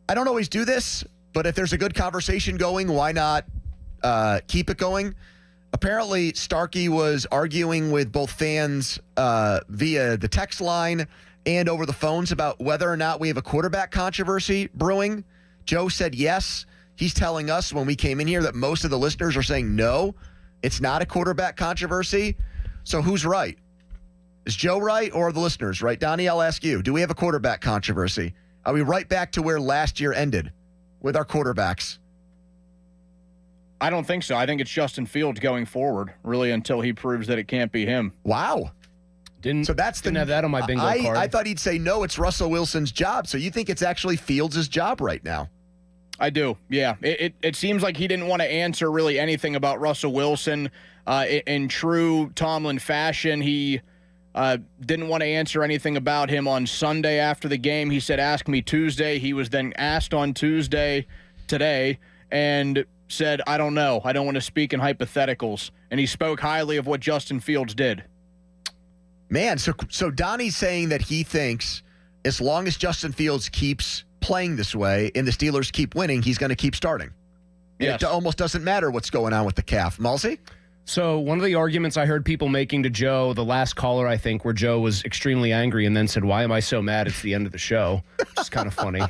I don't always do this, but if there's a good conversation going, why not keep it going? Apparently, Starkey was arguing with both fans via the text line and over the phones about whether or not we have a quarterback controversy brewing. Joe said yes. He's telling us when we came in here that most of the listeners are saying no, it's not a quarterback controversy. So who's right? Is Joe right or the listeners right? Donnie, I'll ask you. Do we have a quarterback controversy? Are we right back to where last year ended with our quarterbacks? I don't think so. I think it's Justin Fields going forward, really, until he proves that it can't be him. Wow. Didn't have that on my bingo card. I thought he'd say, no, it's Russell Wilson's job. So you think it's actually Fields' job right now? I do, yeah. It seems like he didn't want to answer really anything about Russell Wilson. In true Tomlin fashion, he didn't want to answer anything about him on Sunday after the game. He said, ask me Tuesday. He was then asked on Tuesday today and said, I don't know. I don't want to speak in hypotheticals. And he spoke highly of what Justin Fields did. Man, so Donnie's saying that he thinks as long as Justin Fields keeps playing this way and the Steelers keep winning, he's going to keep starting. Yes. It almost doesn't matter what's going on with the calf. Mulsey? So one of the arguments I heard people making to Joe, the last caller, I think, where Joe was extremely angry and then said, why am I so mad? It's the end of the show. It's kind of funny.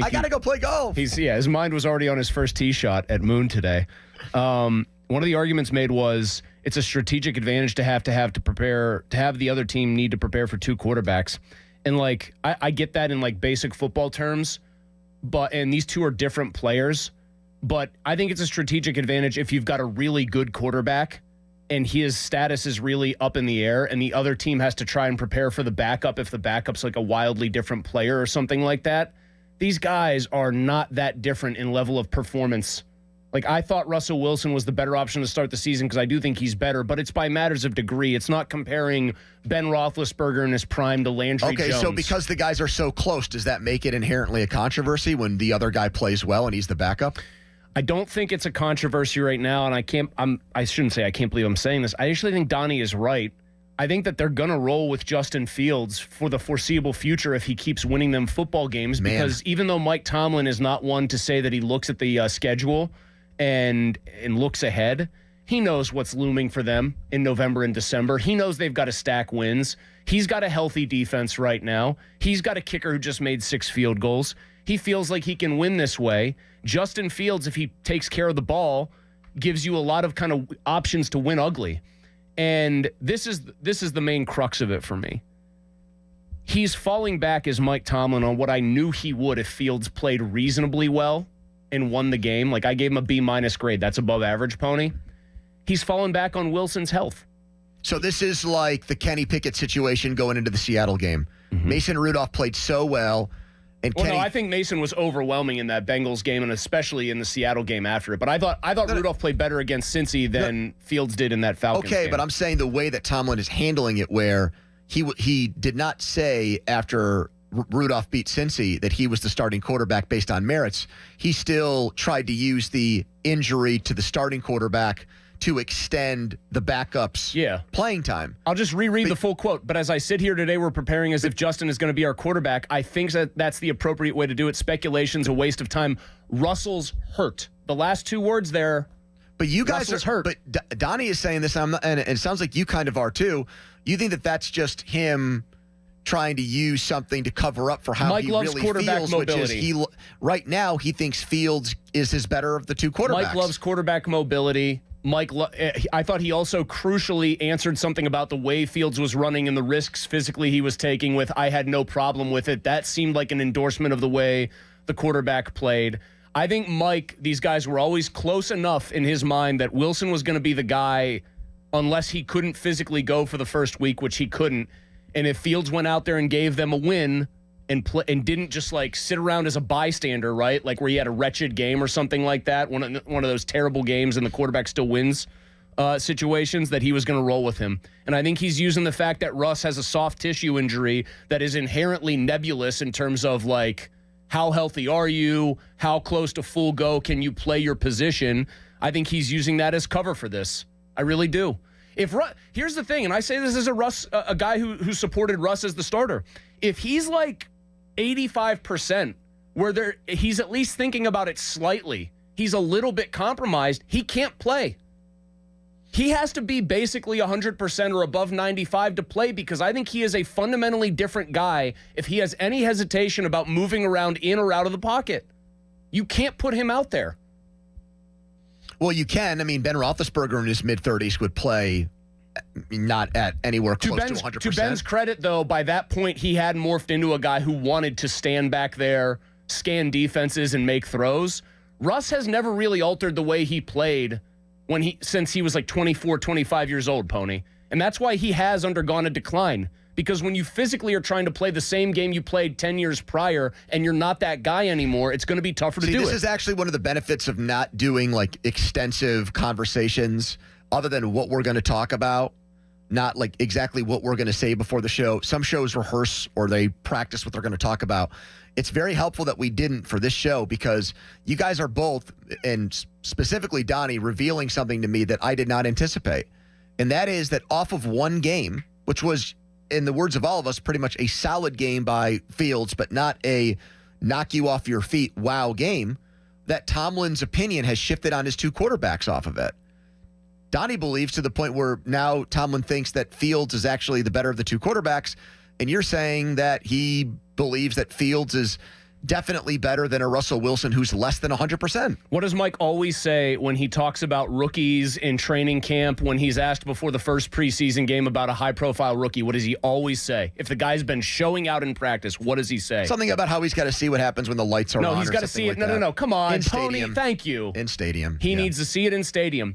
I got to go play golf. His mind was already on his first tee shot at Moon today. One of the arguments made was it's a strategic advantage to have the other team need to prepare for two quarterbacks. And like, I get that in like basic football terms, and these two are different players, but I think it's a strategic advantage if you've got a really good quarterback and his status is really up in the air and the other team has to try and prepare for the backup if the backup's like a wildly different player or something like that. These guys are not that different in level of performance. Like, I thought Russell Wilson was the better option to start the season because I do think he's better, but it's by matters of degree. It's not comparing Ben Roethlisberger in his prime to Landry Jones. Okay, so because the guys are so close, does that make it inherently a controversy when the other guy plays well and he's the backup? I don't think it's a controversy right now, and I shouldn't say I can't believe I'm saying this. I actually think Donnie is right. I think that they're going to roll with Justin Fields for the foreseeable future if he keeps winning them football games, because even though Mike Tomlin is not one to say that he looks at the schedule and looks ahead, he knows what's looming for them in November and December. He knows they've got to stack wins. He's got a healthy defense right now. He's got a kicker who just made 6 field goals. He feels like he can win this way. Justin Fields, if he takes care of the ball, gives you a lot of kind of options to win ugly. And this is the main crux of it for me. He's falling back as Mike Tomlin on what I knew he would if Fields played reasonably well and won the game. Like, I gave him a B- grade. That's above average, Pony. He's fallen back on Wilson's health. So this is like the Kenny Pickett situation going into the Seattle game. Mm-hmm. Mason Rudolph played so well. No, I think Mason was overwhelming in that Bengals game, and especially in the Seattle game after it. But I thought Rudolph played better against Cincy than Fields did in that Falcons game. Okay, but I'm saying the way that Tomlin is handling it, where he did not say after Rudolph beat Cincy that he was the starting quarterback based on merits. He still tried to use the injury to the starting quarterback to extend the backup's playing time. I'll just reread the full quote. But as I sit here today, we're preparing as if Justin is going to be our quarterback. I think that's the appropriate way to do it. Speculation's a waste of time. Russell's hurt. The last 2 words there. But you guys Russell's are hurt. But Donnie is saying this, and it sounds like you kind of are too. You think that that's just him trying to use something to cover up for how Mike he loves really quarterback feels, mobility. which is right now he thinks Fields is his better of the 2 quarterbacks. Mike loves quarterback mobility. I thought he also crucially answered something about the way Fields was running and the risks physically he was taking with, I had no problem with it. That seemed like an endorsement of the way the quarterback played. I think Mike, these guys were always close enough in his mind that Wilson was going to be the guy unless he couldn't physically go for the first week, which he couldn't. And if Fields went out there and gave them a win and didn't just like sit around as a bystander, right? Like where he had a wretched game or something like that, one of those terrible games and the quarterback still wins situations, that he was going to roll with him. And I think he's using the fact that Russ has a soft tissue injury that is inherently nebulous in terms of like, how healthy are you? How close to full go can you play your position? I think he's using that as cover for this. I really do. Here's the thing, and I say this as a guy who supported Russ as the starter. If he's like 85% where he's at least thinking about it slightly. He's a little bit compromised. He can't play. He has to be basically 100% or above 95 to play, because I think he is a fundamentally different guy if he has any hesitation about moving around in or out of the pocket. You can't put him out there. Well, you can. I mean, Ben Roethlisberger in his mid-30s would play not at anywhere close to 100%. To Ben's credit, though, by that point, he had morphed into a guy who wanted to stand back there, scan defenses, and make throws. Russ has never really altered the way he played since he was like 24, 25 years old, Pony. And that's why he has undergone a decline. Because when you physically are trying to play the same game you played 10 years prior and you're not that guy anymore, it's going to be tougher to do it. This is actually one of the benefits of not doing like extensive conversations other than what we're going to talk about, not like exactly what we're going to say before the show. Some shows rehearse or they practice what they're going to talk about. It's very helpful that we didn't for this show, because you guys are both, and specifically Donnie, revealing something to me that I did not anticipate. And that is that off of one game, which was, in the words of all of us, pretty much a solid game by Fields, but not a knock you off your feet wow game, that Tomlin's opinion has shifted on his two quarterbacks off of it. Donnie believes to the point where now Tomlin thinks that Fields is actually the better of the two quarterbacks, and you're saying that he believes that Fields is definitely better than a Russell Wilson who's less than 100%. What does Mike always say when he talks about rookies in training camp, when he's asked before the first preseason game about a high-profile rookie? What does he always say? If the guy's been showing out in practice, what does he say? Something about how he's got to see what happens when the lights are on. No, he's got to see it. No. Come on, in Pony. stadium. Thank you. In stadium. He needs to see it in stadium.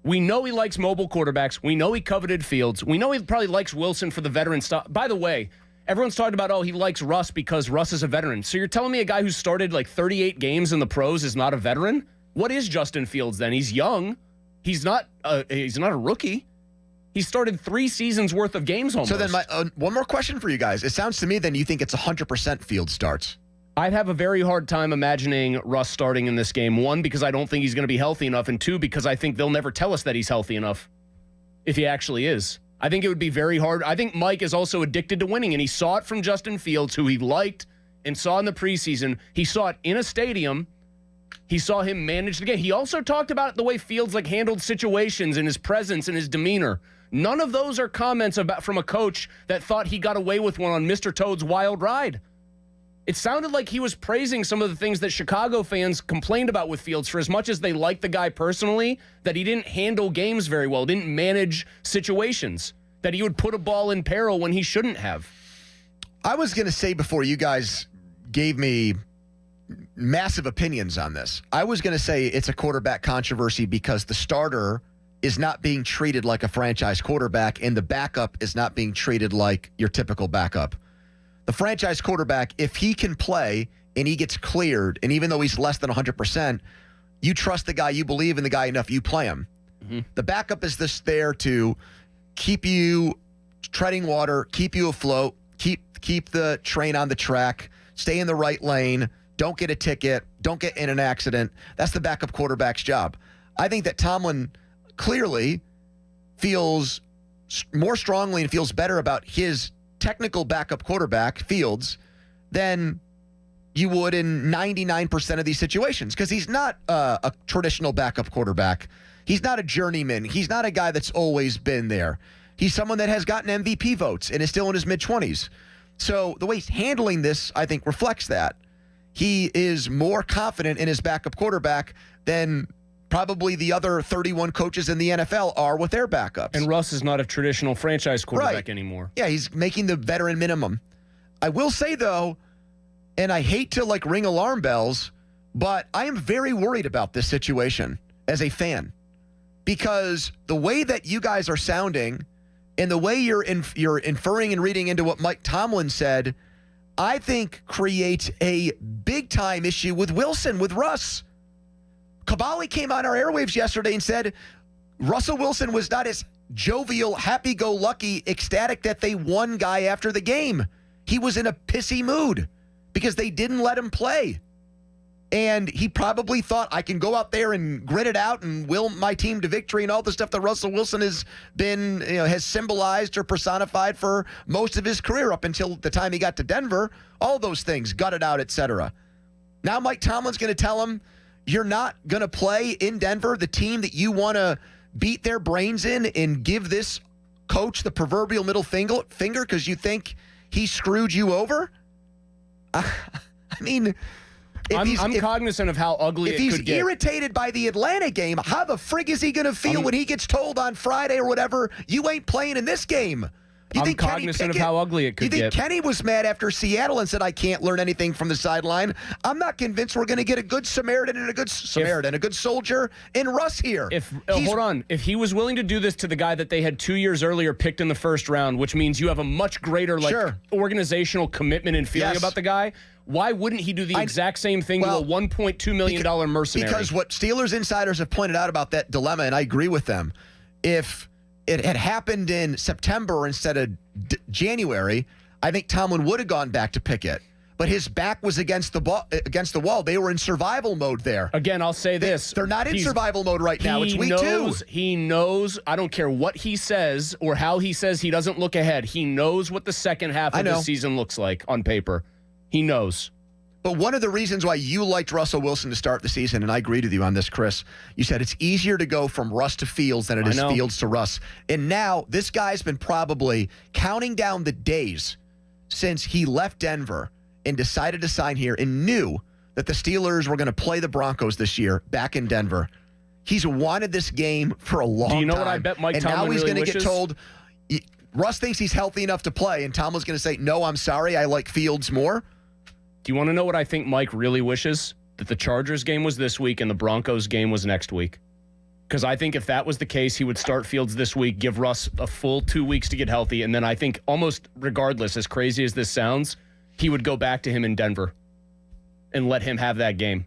We know he likes mobile quarterbacks. We know he coveted Fields. We know he probably likes Wilson for the veteran stuff. By the way, everyone's talking about, he likes Russ because Russ is a veteran. So you're telling me a guy who started like 38 games in the pros is not a veteran? What is Justin Fields then? He's young. He's not a rookie. He started 3 seasons worth of games almost. So then one more question for you guys. It sounds to me then you think it's 100% Fields starts. I'd have a very hard time imagining Russ starting in this game. 1, because I don't think he's going to be healthy enough. And 2, because I think they'll never tell us that he's healthy enough if he actually is. I think it would be very hard. I think Mike is also addicted to winning, and he saw it from Justin Fields, who he liked and saw in the preseason. He saw it in a stadium. He saw him manage the game. He also talked about the way Fields handled situations and his presence and his demeanor. None of those are comments from a coach that thought he got away with one on Mr. Toad's Wild Ride. It sounded like he was praising some of the things that Chicago fans complained about with Fields, for as much as they liked the guy personally, that he didn't handle games very well, didn't manage situations, that he would put a ball in peril when he shouldn't have. I was going to say before you guys gave me massive opinions on this, I was going to say it's a quarterback controversy because the starter is not being treated like a franchise quarterback and the backup is not being treated like your typical backup. The franchise quarterback, if he can play and he gets cleared, and even though he's less than 100%, you trust the guy, you believe in the guy enough, you play him. Mm-hmm. The backup is there to keep you treading water, keep you afloat, keep the train on the track, stay in the right lane, don't get a ticket, don't get in an accident. That's the backup quarterback's job. I think that Tomlin clearly feels more strongly and feels better about his technical backup quarterback, Fields, than you would in 99% of these situations, because he's not a traditional backup quarterback. He's not a journeyman. He's not a guy that's always been there. He's someone that has gotten MVP votes and is still in his mid-20s. So the way he's handling this, I think, reflects that. He is more confident in his backup quarterback than probably the other 31 coaches in the NFL are with their backups. And Russ is not a traditional franchise quarterback anymore. Yeah, he's making the veteran minimum. I will say, though, and I hate to ring alarm bells, but I am very worried about this situation as a fan, because the way that you guys are sounding and the way you're inferring and reading into what Mike Tomlin said, I think creates a big-time issue with Wilson, with Russ. Cavalli came on our airwaves yesterday and said Russell Wilson was not as jovial, happy-go-lucky, ecstatic that they won guy after the game. He was in a pissy mood because they didn't let him play. And he probably thought, I can go out there and grit it out and will my team to victory, and all the stuff that Russell Wilson has been, has symbolized or personified for most of his career up until the time he got to Denver. All those things, gutted out, etc. Now Mike Tomlin's going to tell him, you're not going to play in Denver, the team that you want to beat their brains in, and give this coach the proverbial middle finger because you think he screwed you over? I mean, I'm cognizant of how ugly it could get. If he's irritated by the Atlanta game, how the frig is he going to feel when he gets told on Friday or whatever, you ain't playing in this game? I'm cognizant of how ugly it could get. You think Kenny was mad after Seattle and said, I can't learn anything from the sideline? I'm not convinced we're going to get a good Samaritan and a good a good soldier in Russ here. Hold on. If he was willing to do this to the guy that they had 2 years earlier picked in the first round, which means you have a much greater organizational commitment and feeling about the guy, why wouldn't he do the exact same thing to a $1.2 million mercenary? Because what Steelers insiders have pointed out about that dilemma, and I agree with them, if it had happened in September instead of January, I think Tomlin would have gone back to Pickett. But his back was against the wall. They were in survival mode there. Again, I'll say this. They're not in survival mode right now. It's week 2. He knows. I don't care what he says or how he says he doesn't look ahead. He knows what the second half of the season looks like on paper. He knows. But one of the reasons why you liked Russell Wilson to start the season, and I agreed with you on this, Chris, you said it's easier to go from Russ to Fields than it is Fields to Russ. And now this guy's been probably counting down the days since he left Denver and decided to sign here and knew that the Steelers were going to play the Broncos this year back in Denver. He's wanted this game for a long time. Do you know what I bet Mike Tomlin now he's really going to wishes? get told, Russ thinks he's healthy enough to play, and Tomlin's going to say, no, I'm sorry, I like Fields more. Do you want to know what I think Mike really wishes? That the Chargers game was this week and the Broncos game was next week. Because I think if that was the case, he would start Fields this week, give Russ a full 2 weeks to get healthy, and then I think almost regardless, as crazy as this sounds, he would go back to him in Denver and let him have that game.